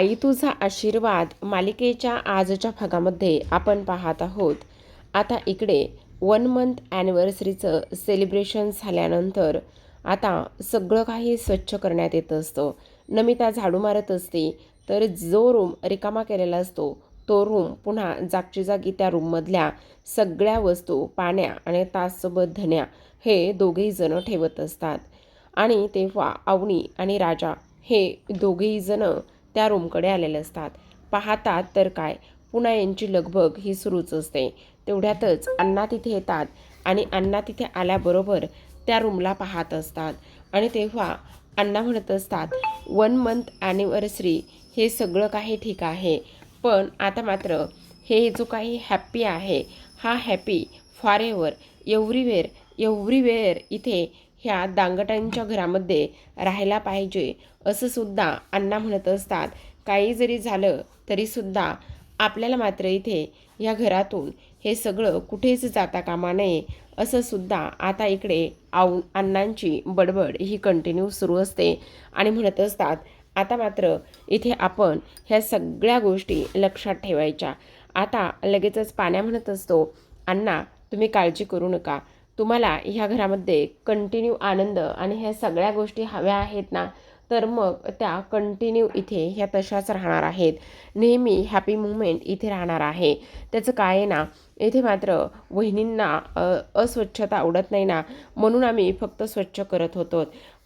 आई तुझा आशीर्वाद मालिकेच्या आजच्या भागामध्ये आपण पाहत आहोत. आता इकडे 1 मंथ ॲनिव्हर्सरीचं सेलिब्रेशन झाल्यानंतर आता सगळं काही स्वच्छ करण्यात येत असतं. नमिता झाडू मारत असते, तर जो रूम रिकामा केलेला असतो तो रूम पुन्हा जागची जागी त्या रूममधल्या सगळ्या वस्तू, पाण्या आणि तासोबत धन्या हे दोघेही जण ठेवत असतात. आणि तेव्हा अवनी आणि राजा हे दोघेही जण त्या रूमकडे आलेले असतात. पाहतात तर काय, पुन्हा यांची लगबग ही सुरूच असते. तेवढ्यातच अण्णा तिथे येतात आणि अण्णा तिथे आल्याबरोबर त्या रूमला पाहत असतात. आणि तेव्हा अण्णा म्हणत असतात, 1 मंथ ॲनिव्हर्सरी हे सगळं काही ठीक आहे, पण आता मात्र हे जो काही हॅप्पी आहे हा हॅपी फॉर एव्हर एव्हरीवेअर इथे ह्या दांगटांच्या घरामध्ये राहायला पाहिजे असं सुद्धा अण्णा म्हणत असतात. काही जरी झालं तरीसुद्धा आपल्याला मात्र इथे या घरातून हे सगळं कुठेच जाता कामा नये असं सुद्धा आता इकडे अण्णांची बडबड ही कंटिन्यू सुरू असते. आणि म्हणत असतात, आता मात्र इथे आपण ह्या सगळ्या गोष्टी लक्षात ठेवायच्या. आता लगेचच पाण्या म्हणत असतो, अण्णा तुम्ही काळजी करू नका, तुम्हाला ह्या घरामध्ये कंटिन्यू आनंद आणि ह्या सगळ्या गोष्टी हव्या आहेत ना, तर मग त्या कंटिन्यू इथे ह्या तशाच राहणार आहेत. नेहमी हॅपी मुवमेंट इथे राहणार आहे. त्याचं काय आहे ना, इथे मात्र वहिनींना अस्वच्छता आवडत नाही ना, म्हणून आम्ही फक्त स्वच्छ करत होतो.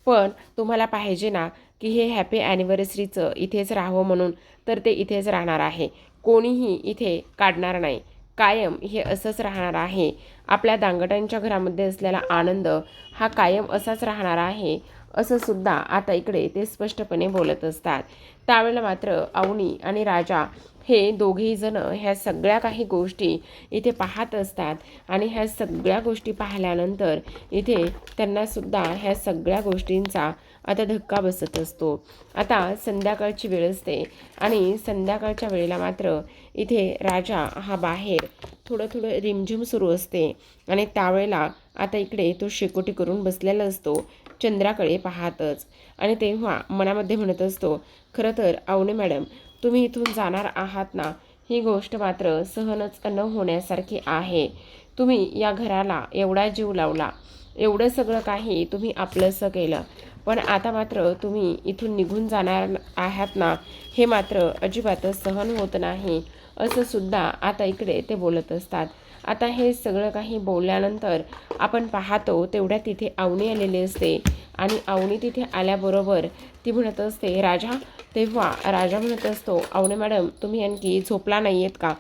पण तुम्हाला पाहिजे ना की हे हॅपी ॲनिव्हर्सरीचं इथेच राहावं म्हणून, तर ते इथेच राहणार आहे. कोणीही इथे काढणार नाही. कायम हे असंच राहणार आहे. आपल्या दांगटांच्या घरामध्ये असलेला आनंद हा कायम असाच राहणार आहे असं सुद्धा आता इकडे ते स्पष्टपणे बोलत असतात. त्यावेळेला मात्र अवनी आणि राजा हे दोघेही जण ह्या सगळ्या काही गोष्टी इथे पाहत असतात. आणि ह्या सगळ्या गोष्टी पाहिल्यानंतर इथे त्यांनासुद्धा ह्या सगळ्या गोष्टींचा आता धक्का बसत असतो. आता संध्याकाळची वेळ असते आणि संध्याकाळच्या वेळेला मात्र इथे राजा हा बाहेर थोडं रिमझिम सुरू असते. आणि त्यावेळेला आता इकडे तो शेकोटी करून बसलेला असतो चंद्राकडे पाहतच. आणि तेव्हा मनामध्ये म्हणत असतो, खरं तर अवनी मॅडम तुम्ही इथून जाणार आहात ना, ही गोष्ट मात्र सहनच न होण्यासारखी आहे. तुम्ही या घराला एवढा जीव लावला, एवढं सगळं काही तुम्ही आपलंसं केलं, पण आता मात्र तुम्ही इथून निघून जाणार आहात ना, हे मात्र अजिबातच सहन होत नाही असं सुद्धा आता इकडे ते बोलत असतात. आता हे सगळं काही बोलल्यानंतर आपण पाहतो तेवढ्या तिथे अवनी आलेली असते. आणि अवनी तिथे आल्याबरोबर ती म्हणत असते, राजा. तेव्हा राजा म्हणत असतो, अवनी मॅडम तुम्ही आणखी झोपला नाही आहेत का?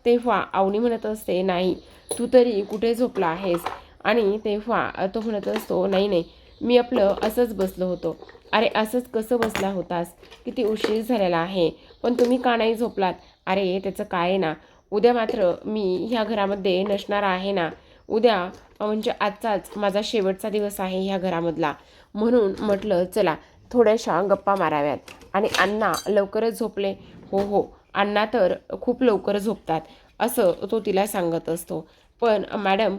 तेव्हा अवनी म्हणत असते, नाही, तू तरी कुठे झोपला आहेस? आणि तेव्हा तो म्हणत असतो, नाही, मी आपलं असंच बसलो होतो. अरे असंच कसं बसला होतास? किती उशीर झालेला आहे, पण तुम्ही का नाही झोपलात? अरे त्याचं काय आहे ना, उद्या मात्र मी ह्या घरामध्ये नसणार आहे ना. उद्या म्हणजे आजचाच माझा शेवटचा दिवस आहे ह्या घरामधला, म्हणून म्हटलं चला थोड्याशा गप्पा माराव्यात. आणि अण्णा लवकरच झोपले? हो, अण्णा तर खूप लवकर झोपतात असं तो तिला सांगत असतो. पण मॅडम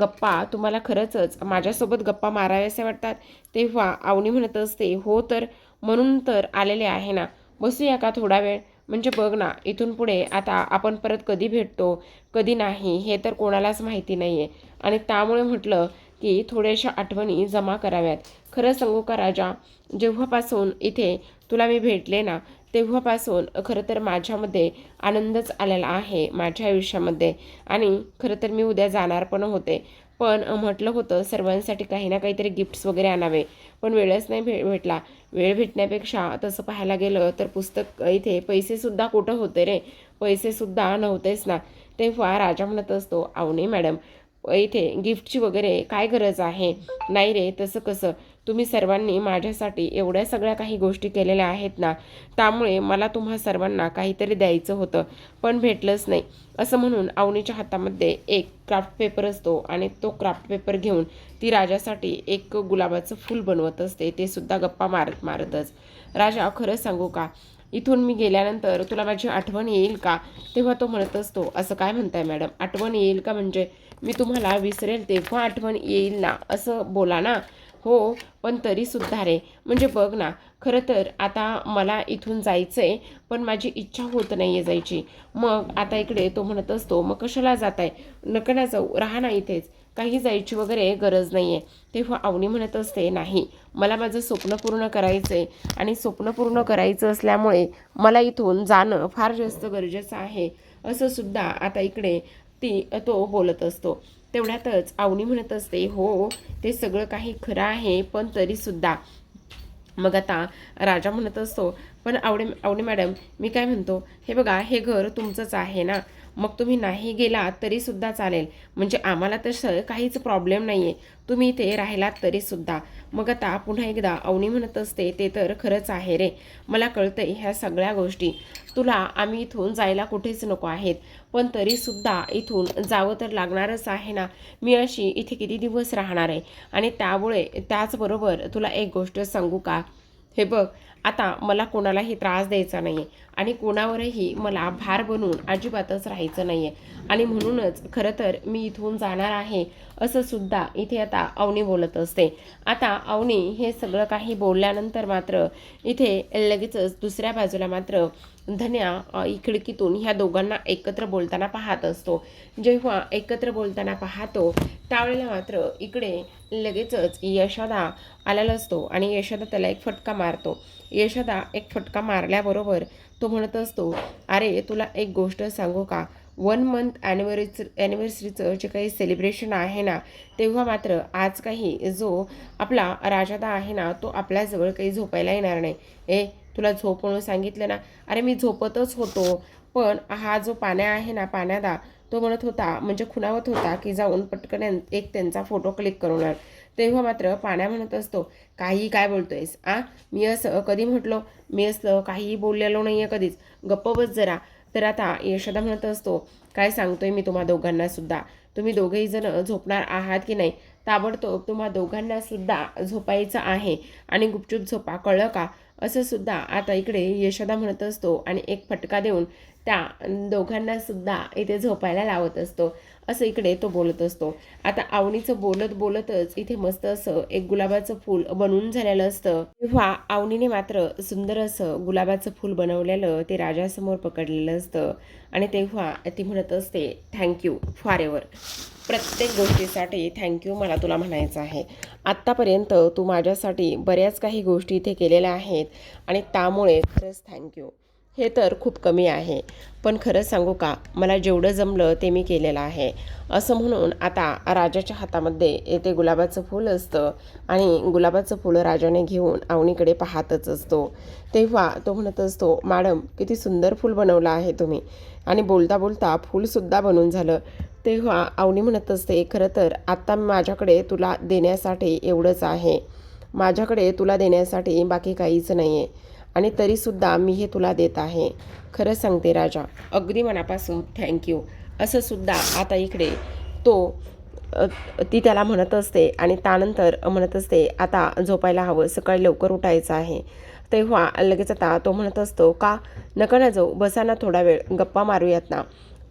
गप्पा तुम्हाला खरंच माझ्यासोबत गप्पा माराव्यासे वाटतात? तेव्हा अवनी म्हणत असते, हो तर म्हणून तर आलेले आहे ना, बसूया का थोडा वेळ? म्हणजे बघ ना, इथून पुढे आता आपण परत कधी भेटतो कधी नाही हे तर कोणालाच माहिती नाही आहे. आणि त्यामुळे म्हटलं की थोड्याशा आठवणी जमा कराव्यात. खरं सांगू का राजा, जेव्हापासून इथे तुला मी भेटले ना, तेव्हापासून खरं तर माझ्यामध्ये आनंदच आलेला आहे माझ्या आयुष्यामध्ये. आणि खरं तर मी उद्या जाणार पण होते, पण म्हटलं होतं सर्वांसाठी काही ना काहीतरी गिफ्ट्स वगैरे आणावे, पण वेळच नाही भेटला. वेळ भेटण्यापेक्षा तसं पाहायला गेलं तर पुस्तक इथे पैसेसुद्धा कुठं होते रे, पैसेसुद्धा नव्हतेच ना. तेव्हा राजा म्हणत असतो, अवनी मॅडम इथे गिफ्टची वगैरे काय गरज आहे? नाही रे, तसं कसं? तुम्ही सर्वांनी माझ्यासाठी एवढ्या सगळ्या काही गोष्टी केलेल्या आहेत ना, त्यामुळे मला तुम्हा सर्वांना काहीतरी द्यायचं होतं, पण भेटलंच नाही. असं म्हणून अवनीच्या हातामध्ये एक क्राफ्ट पेपर असतो आणि तो क्राफ्ट पेपर घेऊन ती राजासाठी एक गुलाबाचं फूल बनवत असते, ते सुद्धा गप्पा मारतच. राजा खरं सांगू का, इथून मी गेल्यानंतर तुला माझी आठवण येईल का? तेव्हा तो म्हणत असतो, असं काय म्हणताय मॅडम, आठवण येईल का? म्हणजे मी तुम्हाला विसरेल तेव्हा आठवण येईल ना, असं बोला ना. हो, पण तरीसुद्धा रे, म्हणजे बघ ना, खरं तर आता मला इथून जायचं आहे, पण माझी इच्छा होत नाही आहे जायची. मग आता इकडे तो म्हणत असतो, मग कशाला जात आहे, नका ना जाऊ, राहा ना इथेच, काही जायची वगैरे गरज नाही आहे. तेव्हा अवनी म्हणत असते, नाही, मला माझं स्वप्न पूर्ण करायचं आहे आणि स्वप्न पूर्ण करायचं असल्यामुळे मला इथून जाणं फार जास्त गरजेचं आहे, असं सुद्धा आता इकडे तो बोलत असतो. तेवढ्यातच अवनी म्हणत असते, हो, ते सगळं काही खरं आहे, पण तरीसुद्धा. मग आता राजा म्हणत असतो, पण आवडे मॅडम, मी काय म्हणतो, हे बघा, हे घर तुमचंच आहे ना, मग तुम्ही नाही गेलात तरीसुद्धा चालेल, म्हणजे आम्हाला तसं काहीच प्रॉब्लेम नाही आहे, तुम्ही इथे राहिलात तरीसुद्धा. मग आता पुन्हा एकदा अवनी म्हणत असते, ते तर खरंच आहे रे, मला कळतंय ह्या सगळ्या गोष्टी, तुला आम्ही इथून जायला कुठेच नको आहेत, पण तरीसुद्धा इथून जावं तर लागणारच आहे ना, मी अशी इथे किती दिवस राहणार आहे. आणि त्याचबरोबर तुला एक गोष्ट सांगू का, हे बघ, आता मला कोणालाही त्रास द्यायचा नाही आहे आणि कोणावरही मला भार बनून अजिबातच राहायचं नाही आहे, आणि म्हणूनच खरं तर मी इथून जाणार आहे, असं सुद्धा इथे आता अवनी बोलत असते. आता अवनी हे सगळं काही बोलल्यानंतर मात्र इथे लगेचच दुसऱ्या बाजूला मात्र धन्या खिडकीतून ह्या दोघांना एकत्र बोलताना पाहत असतो. जेव्हा एकत्र बोलताना पाहतो त्यावेळेला मात्र इकडे लगेचच यशोदा आलेला असतो आणि यशोदा त्याला एक फटका मारतो. यशोदा एक फटका मारल्याबरोबर तो म्हणत असतो, अरे तुला एक गोष्ट सांगू का, 1 मंथ ॲनिव्हर्सरीचं जे काही सेलिब्रेशन आहे ना, तेव्हा मात्र आज काही जो आपला राजादा आहे ना, तो आपल्याजवळ काही झोपायला येणार नाही. तुला झोप म्हणून सांगितलं ना, अरे मी झोपतच होतो, पण हा जो पाण्या आहे ना, पाण्यादा, तो म्हणत होता, म्हणजे खुणावत होता की जाऊन पटकन एक त्यांचा फोटो क्लिक करून आण. तेव्हा मात्र पाण्या म्हणत असतो, काही काय बोलतोयस मी असं कधी म्हटलो, मी असं काहीही बोललेलो नाही आहे कधीच, गप्प बस जरा. तर आता यशोदा म्हणत असतो, काय सांगतोय मी तुम्हा दोघांना सुद्धा, तुम्ही दोघेही जण झोपणार आहात की नाही, ताबडतोब तुम्हा दोघांना सुद्धा झोपायचं आहे आणि गुपचूप झोपा, कळलं का, असं सुद्धा आता इकडे यशोदा म्हणत असतो आणि एक फटका देऊन त्या दोघांना सुद्धा इथे झोपायला लावत असतो. असं इकडे तो बोलत असतो. आता अवनीचं बोलत बोलतच इथे मस्त असं एक गुलाबाचं फूल बनवून झालेलं असतं. तेव्हा अवनीने मात्र सुंदर असं गुलाबाचं फूल बनवलेलं ते राजासमोर पकडलेलं असतं आणि तेव्हा ती म्हणत असते, थँक्यू फॉर एव्हर, प्रत्येक गोष्टीसाठी थँक्यू मला तुला म्हणायचं आहे. आत्तापर्यंत तू माझ्यासाठी बऱ्याच काही गोष्टी इथे केलेल्या आहेत आणि त्यामुळे खरंच थँक्यू. हे तर खूप कमी आहे, पण खरं सांगू का, मला जेवढं जमलं ते मी केलेलं आहे, असं म्हणून आता राजाच्या हातामध्ये ते गुलाबाचं फूल असतं आणि गुलाबाचं फूल राजाने घेऊन अवनीकडे पाहतच असतो. तेव्हा तो म्हणत असतो, मॅडम किती सुंदर फूल बनवलं आहे तुम्ही, आणि बोलता बोलता फूलसुद्धा बनून झालं. तेव्हा अवनी म्हणत असते, खरं तर आत्ता माझ्याकडे तुला देण्यासाठी एवढंच आहे, माझ्याकडे तुला देण्यासाठी बाकी काहीच नाही आहे, आणि तरीसुद्धा मी हे तुला देत आहे. खरं सांगते राजा, अगदी मनापासून थँक्यू, असं सुद्धा आता इकडे तो ती त्याला म्हणत असते आणि त्यानंतर म्हणत असते, आता झोपायला हवं, सकाळी लवकर उठायचं आहे. तेव्हा लगेच आता तो म्हणत असतो, का, नका ना जाऊ, बसा ना थोडा वेळ, गप्पा मारूयात ना.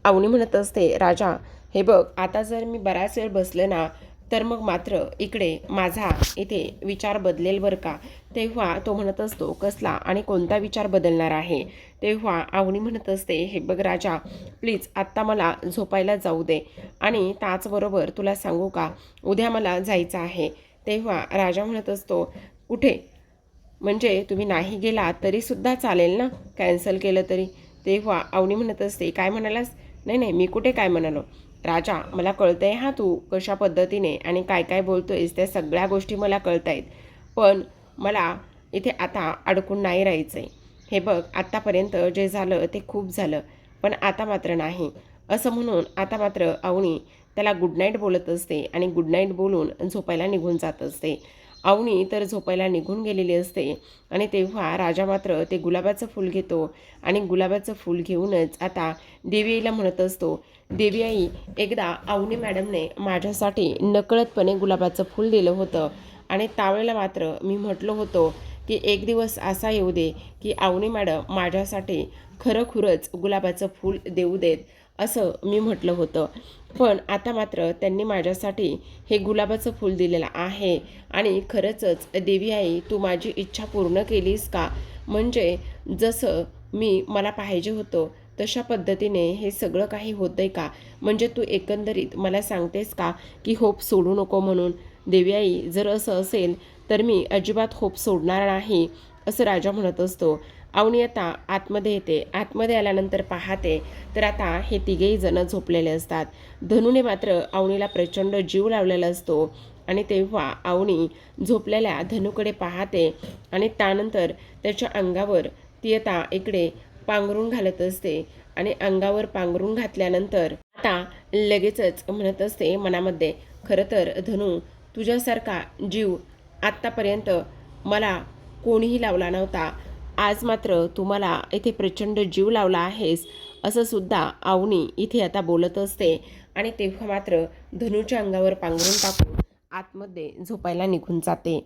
अवनी म्हणत असते, राजा हे बघ, आता जर मी बराच वेळ बसले ना, तर मग मात्र इकडे माझा इथे विचार बदलेल बरं का. तेव्हा तो म्हणत असतो, कसला आणि कोणता विचार बदलणार आहे. तेव्हा अवनी म्हणत असते, हे बघ राजा, प्लीज आत्ता मला झोपायला जाऊ दे, आणि त्याचबरोबर तुला सांगू का, उद्या मला जायचं आहे. तेव्हा राजा म्हणत असतो, कुठे, म्हणजे तुम्ही नाही गेला तरीसुद्धा चालेल ना, कॅन्सल केलं तरी. तेव्हा अवनी म्हणत असते, काय म्हणालास, नाही नाही, मी कुठे काय म्हणालो, राजा मला कळतंय तू कशा पद्धतीने आणि काय काय बोलतोयस, त्या सगळ्या गोष्टी मला कळत आहेत, पण मला इथे आता अडकून नाही राहायचं आहे. हे बघ, आत्तापर्यंत जे झालं ते खूप झालं, पण आता मात्र नाही, असं म्हणून आता मात्र अवनी त्याला गुड नाईट बोलत असते आणि गुड नाईट बोलून झोपायला निघून जात असते. अवनी तर झोपायला निघून गेलेली असते आणि तेव्हा राजा मात्र ते गुलाबाचं फूल घेतो आणि गुलाबाचं फूल घेऊनच आता देवी आईला म्हणत असतो, देवी आई, एकदा अवनी मॅडमने माझ्यासाठी नकळतपणे गुलाबाचं फूल दिलं होतं आणि त्यावेळेला मात्र मी म्हटलं होतं की एक दिवस असा येऊ दे की अवनी मॅडम माझ्यासाठी खरोखरच गुलाबाचं फूल देऊ देत, असं मी म्हटलं होतं. पण आता मात्र त्यांनी माझ्यासाठी हे गुलाबाचं फूल दिलेलं आहे आणि खरंचच देवी आई तू माझी इच्छा पूर्ण केलीस का? म्हणजे जसं मला पाहिजे होतं तशा पद्धतीने हे सगळं काही होतंय का? म्हणजे तू एकंदरीत मला सांगतेस का की होप सोडू नको म्हणून? देवी आई जर असं असेल तर मी अजिबात होप सोडणार नाही असं राजा म्हणत असतो. अवनी आता आतमध्ये येते. आतमध्ये आल्यानंतर पाहते तर आता हे तिघेही जण झोपलेले असतात. धनुने मात्र अवनीला प्रचंड जीव लावलेला असतो आणि तेव्हा अवनी झोपलेल्या धनुकडे पाहते आणि त्यानंतर त्याच्या अंगावर ती आता इकडे पांघरून घालत असते आणि अंगावर पांघरून घातल्यानंतर आता लगेचच म्हणत असते मनामध्ये, खरं तर धनु तुझ्यासारखा जीव आत्तापर्यंत मला कोणीही लावला नव्हता. आज मात्र तू मला इथे प्रचंड जीव लावला आहेस असं सुद्धा अवनी इथे आता बोलत असते आणि तेव्हा मात्र धनुच्या अंगावर पांघरून टाकून आतमध्ये झोपायला निघून जाते.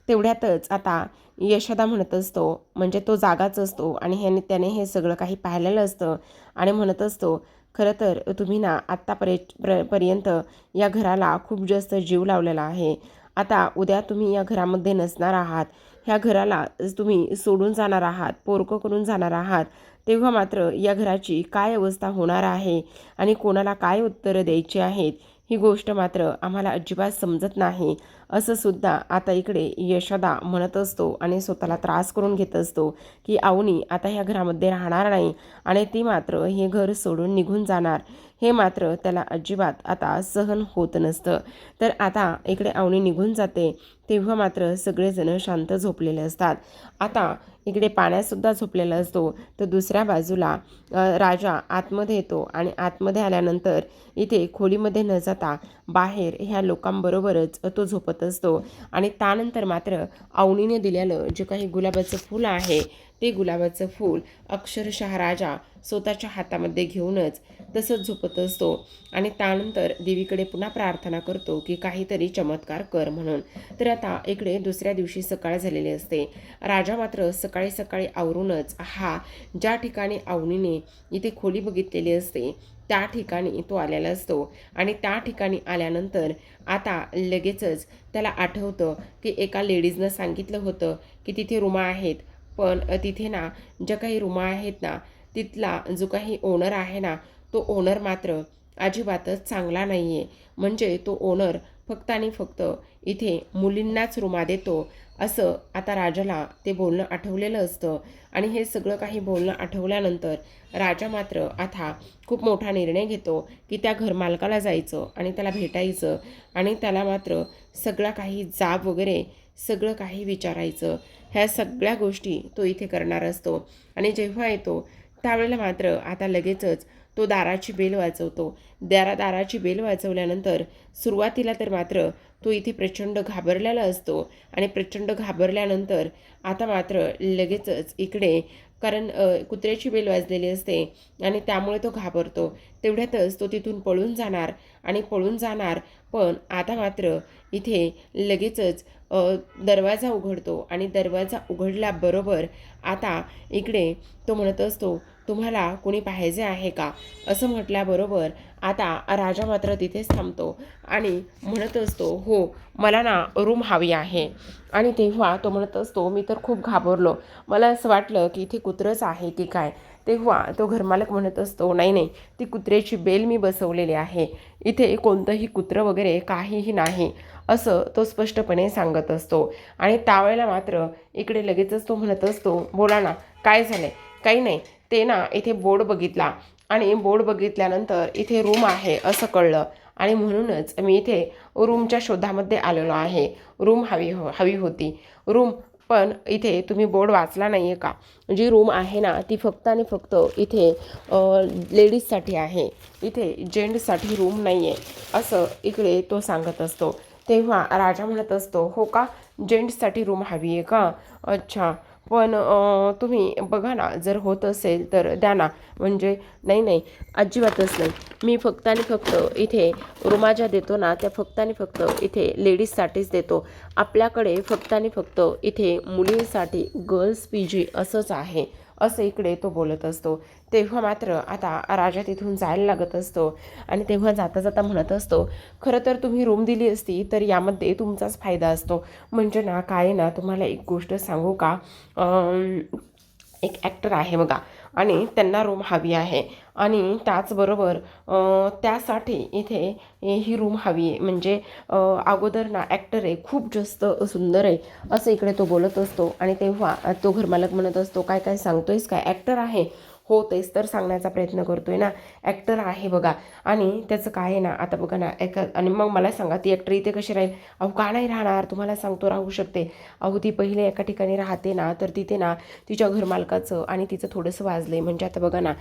तेवढ्यातच आता यशोदा म्हणत असतो, म्हणजे तो जागाच असतो आणि त्याने हे सगळं काही पाहिलेलं असतं आणि म्हणत असतो, खरं तर तुम्ही ना पर्यंत या घराला खूप जास्त जीव लावलेला आहे. आता उद्या तुम्ही या घरामध्ये नसणार आहात, ह्या घराला तुम्ही सोडून जाणार आहात, पोरकं करून जाणार आहात, तेव्हा मात्र या घराची काय अवस्था होणार आहे आणि कोणाला काय उत्तरं द्यायची आहेत ही गोष्ट मात्र आम्हाला अजिबात समजत नाही असं सुद्धा आता इकडे यशोदा म्हणत असतो आणि स्वतःला त्रास करून घेत असतो की अवनी आता ह्या घरामध्ये राहणार नाही आणि ती मात्र हे घर सोडून निघून जाणार. हे मात्र त्याला अजिबात आता सहन होत नसतं. तर आता इकडे अवनी निघून जाते तेव्हा मात्र सगळेजण शांत झोपलेले असतात. आता इकडे पाण्यासुद्धा झोपलेला असतो. तर दुसऱ्या बाजूला राजा आतमध्ये येतो आणि आतमध्ये आल्यानंतर इथे खोलीमध्ये न जाता बाहेर ह्या लोकांबरोबरच तो झोपत असतो आणि त्यानंतर मात्र अवनीने दिलेलं जे काही गुलाबाचं फूल आहे ते गुलाबाचं फूल अक्षरशः राजा स्वतःच्या हातामध्ये घेऊनच तसंच झोपत असतो आणि त्यानंतर देवीकडे पुन्हा प्रार्थना करतो की काहीतरी चमत्कार कर म्हणून. तर आता इकडे दुसऱ्या दिवशी सकाळ झालेली असते. राजा मात्र सकाळी सकाळी आवरूनच ज्या ठिकाणी अवनीने इथे खोली बघितलेली असते त्या ठिकाणी तो आलेला असतो आणि त्या ठिकाणी आल्यानंतर आता लगेचच त्याला आठवतं की एका लेडीजनं सांगितलं होतं की तिथे रूमा आहेत, पण तिथे ना ज्या काही रूमा आहेत ना तिथला जो काही ओनर आहे ना तो ओनर मात्र अजिबातच चांगला नाही आहे. म्हणजे तो ओनर फक्त आणि फक्त इथे मुलींनाच रूमा देतो असं आता राजाला ते बोलणं आठवलेलं असतं आणि हे सगळं काही बोलणं आठवल्यानंतर राजा मात्र आता खूप मोठा निर्णय घेतो की त्या घरमालकाला जायचं आणि त्याला भेटायचं आणि त्याला मात्र सगळा काही जाब वगैरे सगळं काही विचारायचं. ह्या सगळ्या गोष्टी तो इथे करणार असतो आणि जेव्हा येतो त्यावेळेला मात्र आता लगेचच तो दाराची बेल वाजवतो. दाराची बेल वाजवल्यानंतर सुरुवातीला तर मात्र तो इथे प्रचंड घाबरलेला असतो आणि प्रचंड घाबरल्यानंतर आता मात्र लगेचच इकडे कारण कुत्र्याची बेल वाजलेली असते आणि त्यामुळे तो घाबरतो. तेवढ्यातच तो तिथून पळून जाणार पण आता मात्र इथे लगेचच दरवाजा उघडतो आणि दरवाजा उघडल्याबरोबर आता इकडे तो म्हणत असतो, तुम्हाला कोणी पाहिजे आहे का? असं म्हटल्याबरोबर आता राजा मात्र तिथेच थांबतो आणि म्हणत असतो, हो मला ना रूम हवी आहे. आणि तेव्हा तो म्हणत असतो, मी तर खूप घाबरलो, मला असं वाटलं की इथे कुत्रंच आहे की काय. तेव्हा तो घरमालक म्हणत असतो, नाही नाही, ती कुत्र्याची बेल मी बसवलेली आहे, इथे कोणतंही कुत्रं वगैरे काहीही नाही असं तो स्पष्टपणे सांगत असतो. आणि त्यावेळेला मात्र इकडे लगेचच तो म्हणत असतो, बोला ना काय झालं? काही नाही, ते ना इथे बोर्ड बघितला आणि बोर्ड बघितल्यानंतर इथे रूम आहे असं कळलं आणि म्हणूनच मी इथे रूमच्या शोधामध्ये आलेलो आहे. रूम हवी होती रूम, पण इथे तुम्ही बोर्ड वाचला नाही आहे का? जी रूम आहे ना ती फक्त आणि फक्त इथे लेडीजसाठी आहे, इथे जेंट्ससाठी रूम नाही आहे असं इकडे तो सांगत असतो. तेव्हा राजा म्हणत असतो, हो का, जेंट्ससाठी रूम हवी आहे का? अच्छा, पण तुम्ही बघा ना, जर होत असेल तर द्या ना. म्हणजे नाही नाही, अजिबातच नाही, मी फक्त आणि फक्त इथे रूमा ज्या देतो ना त्या फक्त आणि फक्त इथे लेडीजसाठीच देतो. आपल्याकडे फक्त आणि फक्त इथे मुलींसाठी गर्ल्स PG असंच आहे असं इकडे तो बोलत असतो. तेव्हा मात्र आता राजा तिथून जायला लागत असतो आणि तेव्हा जाता जाता म्हणत असतो, खरं तर तुम्ही रूम दिली असती तर यामध्ये तुमचाच फायदा असतो. म्हणजे ना काय ना, तुम्हाला एक गोष्ट सांगू का, एक ॲक्टर आहे बघा आणि त्यांना रूम हवी आहे आणि त्याचबरोबर त्यासाठी इथे ही रूम हवी आहे. म्हणजे अगोदर ना ॲक्टर आहे, खूप जास्त सुंदर आहे, असं इकडे तो बोलत असतो. आणि तेव्हा तो घरमालक म्हणत असतो, काय काय सांगतोयस काय, ॲक्टर आहे? हो, तेच तर सांगण्याचा प्रयत्न करतोय ना, ॲक्टर आहे बघा. आणि त्याचं काय आहे ना, आता बघा ना आणि मग मला सांगा ती ॲक्टर इथे कशी राहील? अहो का नाही राहणार, तुम्हाला सांगतो राहू शकते. अहो ती पहिले एका ठिकाणी राहते ना, तर तिथे ना तिच्या घरमालकाचं आणि तिचं थोडंसं वाजलं म्हणजे आता बघा ना,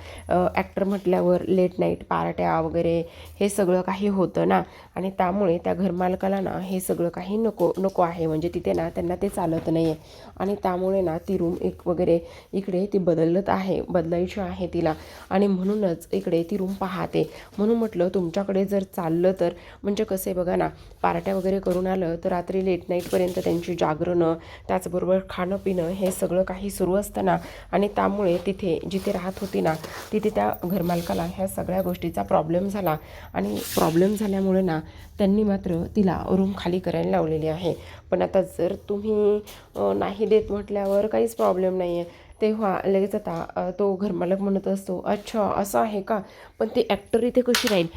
ॲक्टर म्हटल्यावर लेट नाईट पार्ट्या वगैरे हे सगळं काही होतं ना, आणि त्यामुळे त्या घरमालकाला ना हे सगळं काही नको नको आहे. म्हणजे तिथे ना त्यांना ते चालत नाही आहे आणि त्यामुळे ना ती रूम एक वगैरे इकडे ती बदलायची आहे तिला. आणि म्हणूनच इकडे ती रूम पाहते. म्हणून म्हटलं तुमच्याकडे जर चाललं तर, म्हणजे कसं आहे बघा ना, पार्ट्या वगैरे करून आलं तर रात्री लेट नाईटपर्यंत त्यांची जागरणं, त्याचबरोबर खाणं पिणं हे सगळं काही सुरू असतं ना, आणि त्यामुळे तिथे जिथे राहत होती ना तिथे त्या घरमालकाला ह्या सगळ्या गोष्टीचा प्रॉब्लेम झाला. आणि प्रॉब्लेम झाल्यामुळे ना त्यांनी मात्र तिला रूम खाली करायला लावलेली आहे. पण आता जर तुम्ही नाही देत म्हटल्यावर काहीच प्रॉब्लेम नाही आहे. तेव्हा लगेच आता तो घरमालक म्हणत असतो, अच्छा असं आहे का, पण ती ॲक्टर इथे कशी राहील?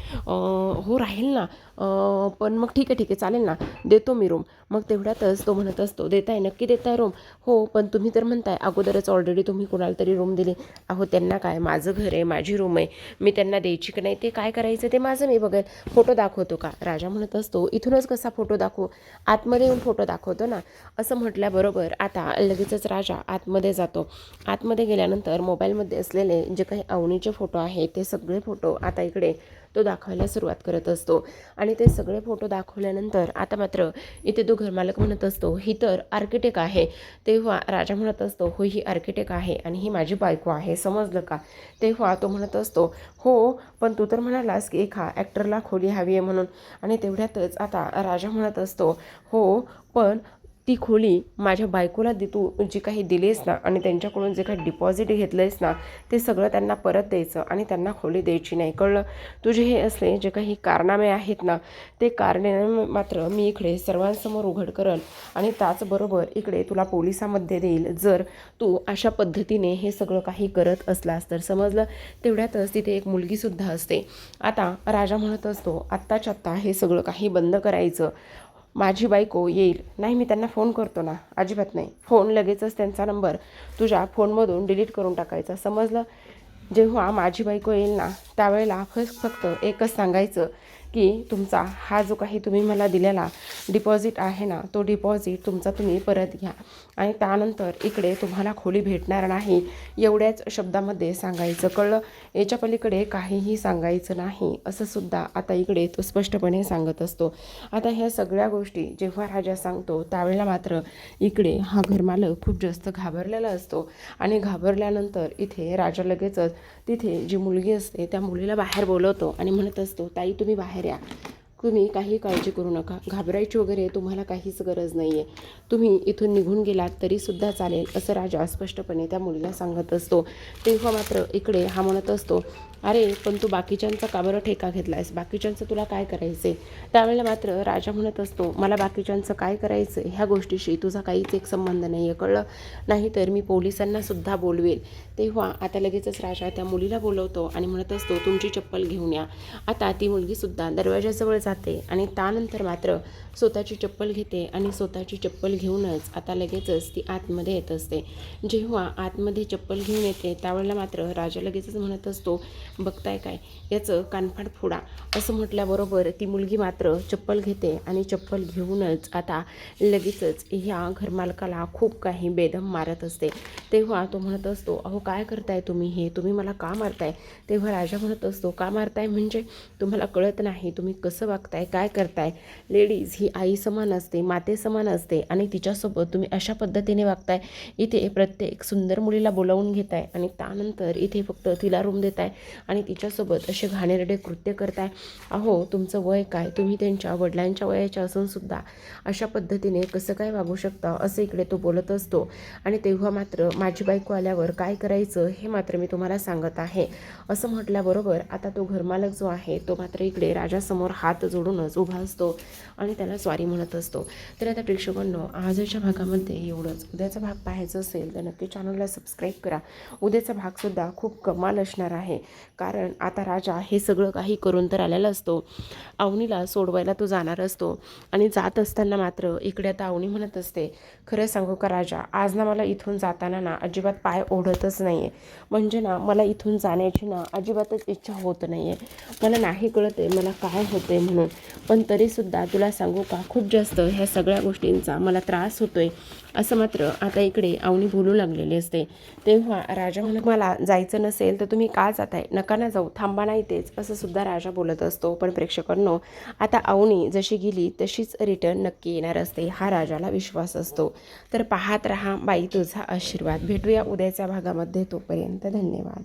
हो राहील ना, पण मग ठीक आहे चालेल ना, देतो मी रूम. मग तेवढ्यातच तो म्हणत असतो, देताय नक्की देताय रूम? हो, पण तुम्ही तर म्हणताय अगोदरच ऑलरेडी तुम्ही कोणाला तरी रूम दिली. अहो त्यांना काय, माझं घर आहे, माझी रूम आहे, मी त्यांना द्यायची की नाही ते काय करायचं ते माझं मी बघेल. फोटो दाखवतो का? राजा म्हणत असतो, इथूनच कसा फोटो दाखवू, आतमध्ये येऊन फोटो दाखवतो ना. असं म्हटल्याबरोबर आता लगेचच राजा आतमध्ये जातो. आतमध्ये गेल्यानंतर मोबाईलमध्ये असलेले जे काही अवनीचे फोटो आहेत ते सगळे फोटो आता इकडे तो दाखवायला सुरुवात करत असतो. आणि ते सगळे फोटो दाखवल्यानंतर आता मात्र इथे तो घरमालक म्हणत असतो, ही तर आर्किटेक्ट आहे. तेव्हा राजा म्हणत असतो, हो ही आर्किटेक्ट आहे आणि ही माझी बायको आहे, समजलं का? तेव्हा तो म्हणत असतो, हो पण तू तर म्हणालास की एका ॲक्टरला खोली हवी आहे म्हणून. आणि तेवढ्यातच आता राजा म्हणत असतो, हो पण ती खोली माझ्या बायकोला तू जी काही दिलीस ना आणि त्यांच्याकडून जे काही डिपॉझिट घेतलंयस ना ते सगळं त्यांना परत द्यायचं आणि त्यांना खोली द्यायची नाही, कळलं? तुझे हे असले जे काही कारनामे आहेत ना ते कारणे मात्र मी इकडे सर्वांसमोर उघड करल आणि त्याचबरोबर इकडे तुला पोलिसामध्ये देईल जर तू अशा पद्धतीने हे सगळं काही करत असलास तर, समजलं? तेवढ्यातच तिथे एक मुलगीसुद्धा असते. आता राजा म्हणत असतो, आत्ताच्या आत्ता हे सगळं काही बंद करायचं, माझी बायको येईल. नाही मी त्यांना फोन करतो ना, अजिबात नाही, फोन लगेचच त्यांचा नंबर तुझ्या फोनमधून डिलीट करून टाकायचा, समजलं? जेव्हा माझी बायको येईल ना त्यावेळेला फक्त एकच सांगायचं की तुमचा हा जो काही तुम्ही मला दिलेला डिपॉझिट आहे ना तो डिपॉझिट तुमचा तुम्ही परत घ्या आणि त्यानंतर इकडे तुम्हाला खोली भेटणार नाही, एवढ्याच शब्दामध्ये सांगायचं, कळलं? याच्या पलीकडे काहीही सांगायचं नाही, असं सुद्धा आता इकडे तो स्पष्टपणे सांगत असतो. आता ह्या सगळ्या गोष्टी जेव्हा राजा सांगतो त्यावेळेला मात्र इकडे हा घरमालक खूप जास्त घाबरलेला असतो. आणि घाबरल्यानंतर इथे राजा लगेचच तिथे जी मुलगी असते त्या मुलीला बाहेर बोलवतो आणि म्हणत असतो, ताई तुम्ही बाहेर या, तुम्ही काही काळजी करू नका, घाबरायची वगैरे तुम्हाला काहीच गरज नाही आहे, तुम्ही इथून निघून गेलात तरीसुद्धा चालेल, असं राजा स्पष्टपणे त्या मुलीला सांगत असतो. तेव्हा मात्र इकडे हा म्हणत असतो, अरे पण तू बाकीच्यांचा का बरं ठेका घेतला आहेस, बाकीच्यांचं तुला काय करायचं आहे? त्यावेळेला मात्र राजा म्हणत असतो, मला बाकीच्यांचं काय करायचं ह्या गोष्टीशी तुझा काहीच एक संबंध नाही आहे, कळलं? नाहीतर मी पोलिसांना सुद्धा बोलवेल. तेव्हा आता लगेचच राजा त्या मुलीला बोलवतो आणि म्हणत असतो, तुमची चप्पल घेऊन या. आता ती मुलगीसुद्धा दरवाजाजवळ जाते आणि त्यानंतर मात्र स्वतःची चप्पल घेते आणि स्वतःची चप्पल घेऊनच आता लगेचच ती आतमध्ये येत असते. जेव्हा आतमध्ये चप्पल घेऊन येते त्यावेळेला मात्र राजा लगेचच म्हणत असतो, बघताय काय, याचं कानफाड फोडा. असं म्हटल्याबरोबर ती मुलगी मात्र चप्पल घेते आणि चप्पल घेऊनच आता लगेचच ह्या घरमालकाला खूप काही बेदम मारत असते. तेव्हा तो म्हणत असतो, अहो काय करताय तुम्ही, हे तुम्ही मला का मारताय? तेव्हा राजा म्हणत असतो, का मारताय म्हणजे तुम्हाला कळत नाही, तुम्ही कसं वागताय, काय करताय. लेडीज ही आई समान असते, माते समान असते आणि तिच्यासोबत तुम्ही अशा पद्धतीने वागताय. इथे प्रत्येक सुंदर मुलीला बोलावून घेताय आणि त्यानंतर इथे फक्त तिला रूम देताय आणि तिच्यासोबत असे घाणेरडे कृत्य करताय. अहो, तुमचं वय काय, तुम्ही त्यांच्या वडिलांच्या वयाचे असूनसुद्धा अशा पद्धतीने कसं काय वागू शकता, असं इकडे तो बोलत असतो. आणि तेव्हा मात्र माझी बायको आल्यावर काय करायचं हे मात्र मी तुम्हाला सांगत आहे, असं म्हटल्याबरोबर आता तो घरमालक जो आहे तो मात्र इकडे राजासमोर हात जोडूनच उभा असतो आणि त्याला स्वारी म्हणत असतो. तर आता प्रेक्षकांनो, आजच्या भागामध्ये एवढंच. उद्याचा भाग पाहायचा असेल तर नक्की चॅनलला सबस्क्राईब करा. उद्याचा भागसुद्धा खूप कमाल असणार आहे, कारण आता राजा हे सगळं काही करून तर आलेला असतो. अवनीला सोडवायला तो जाणार असतो आणि जात असताना मात्र इकडे आता अवनी म्हणत असते, खरं सांगू का राजा, आज ना मला इथून जाताना ना अजिबात पाय ओढतच नाही आहे. म्हणजे ना मला इथून जाण्याची ना अजिबातच इच्छा होत नाही आहे. मला नाही कळत आहे मला काय होतं आहे म्हणून, पण तरीसुद्धा तुला सांगू का, खूप जास्त ह्या सगळ्या गोष्टींचा मला त्रास होतो आहे, असं मात्र आता इकडे अवनी बोलू लागलेली असते. तेव्हा राजा म्हणत, मला जायचं नसेल तर तुम्ही का जाताय, नका ना जाऊ, थांबा ना इथेच, असं सुद्धा राजा बोलत असतो. पण प्रेक्षकांनो, आता अवनी जशी गेली तशीच रिटर्न नक्की येणार असते, हा राजाला विश्वास असतो. तर पाहत रहा बाई तुझा आशीर्वाद. भेटूया उद्याच्या भागामध्ये, तोपर्यंत धन्यवाद.